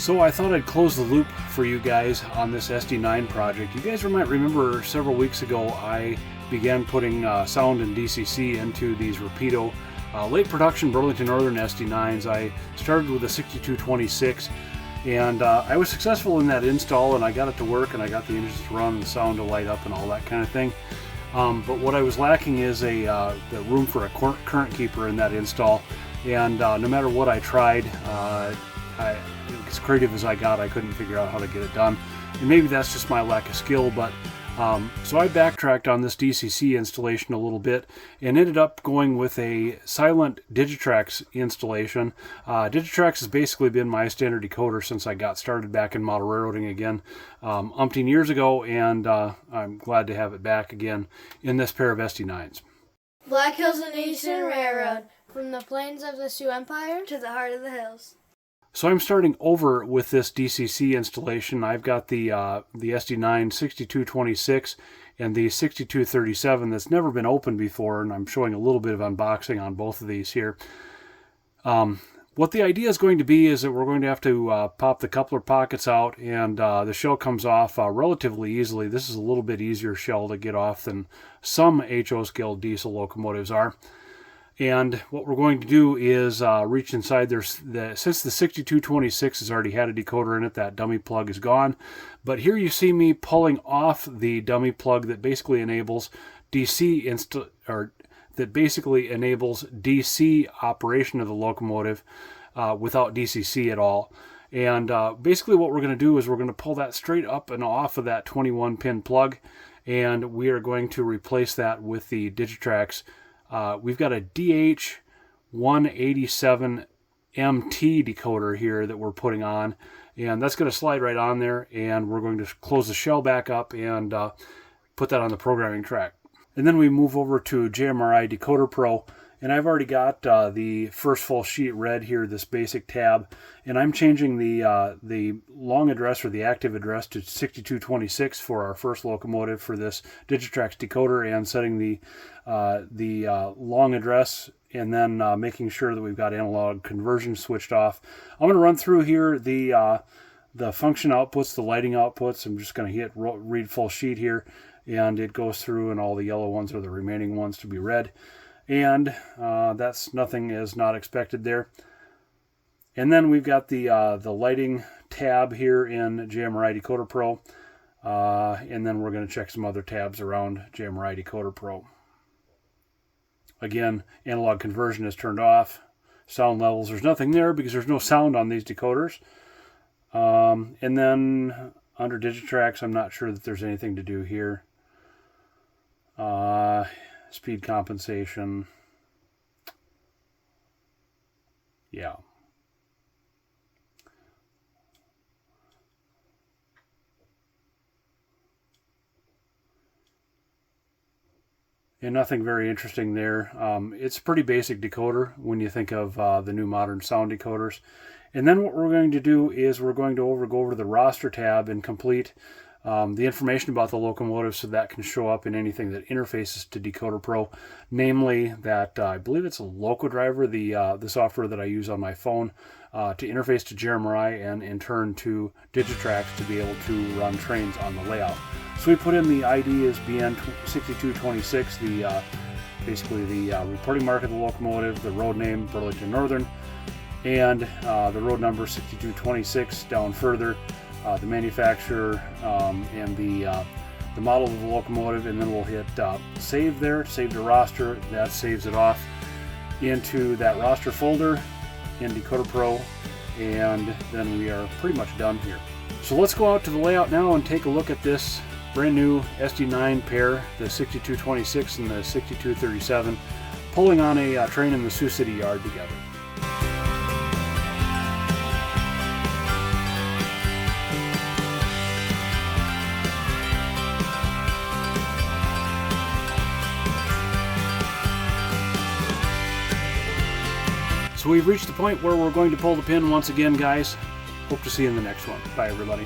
So I thought I'd close the loop for you guys on this SD9 project. You guys might remember several weeks ago I began putting sound and DCC into these Rapido late production Burlington Northern SD9s. I started with a 6226 and I was successful in that install, and I got it to work and I got the engines to run and the sound to light up and all that kind of thing. But what I was lacking is the room for a current keeper in that install, and no matter what I tried, as creative as I got, I couldn't figure out how to get it done. And maybe that's just my lack of skill, but so I backtracked on this DCC installation a little bit and ended up going with a silent Digitrax installation. Digitrax has basically been my standard decoder since I got started back in model railroading again umpteen years ago, and I'm glad to have it back again in this pair of SD9s. Black Hills and Eastern Railroad, from the plains of the Sioux Empire to the heart of the hills. So I'm starting over with this DCC installation. I've got the SD9 6226 and the 6237 that's never been opened before, and I'm showing a little bit of unboxing on both of these here. What the idea is going to be is that we're going to have to pop the coupler pockets out, and the shell comes off relatively easily. This is a little bit easier shell to get off than some HO scale diesel locomotives are. And what we're going to do is reach inside there. Since the 6226 has already had a decoder in it, that dummy plug is gone. But here you see me pulling off the dummy plug that basically enables DC operation of the locomotive without DCC at all. And basically what we're going to do is we're going to pull that straight up and off of that 21 pin plug, and we are going to replace that with the Digitrax. We've got a DH187 MT decoder here that we're putting on, and that's going to slide right on there, and we're going to close the shell back up and put that on the programming track. And then we move over to JMRI Decoder Pro, and I've already got the first full sheet read here, this basic tab, and I'm changing the long address or the active address to 6226 for our first locomotive for this Digitrax decoder, and setting the long address, and then making sure that we've got analog conversion switched off. I'm going to run through here the function outputs, the lighting outputs. I'm just going to hit read full sheet here, and it goes through, and all the yellow ones are the remaining ones to be read. And that's nothing is not expected there. And then we've got the lighting tab here in JMRI Decoder Pro, and then we're going to check some other tabs around JMRI Decoder Pro. Again, analog conversion is turned off. Sound levels, there's nothing there because there's no sound on these decoders. And then under Digitrax, I'm not sure that there's anything to do here. Speed compensation. Yeah. And nothing very interesting there. It's a pretty basic decoder when you think of the new modern sound decoders. And then what we're going to do is we're going to go over to the roster tab and complete the information about the locomotive, so that can show up in anything that interfaces to Decoder Pro, namely that I believe it's a LocoDriver, the software that I use on my phone to interface to JMRI and in turn to Digitrax to be able to run trains on the layout. So we put in the ID as BN6226, basically the reporting mark of the locomotive, the road name Burlington Northern, and the road number 6226 down further. The manufacturer and the model of the locomotive, and then we'll hit save there, save to roster. That saves it off into that roster folder in Decoder Pro, and then we are pretty much done here. So let's go out to the layout now and take a look at this brand new SD9 pair, the 6226 and the 6237, pulling on a train in the Sioux City yard together. So we've reached the point where we're going to pull the pin once again, guys. Hope to see you in the next one. Bye, everybody.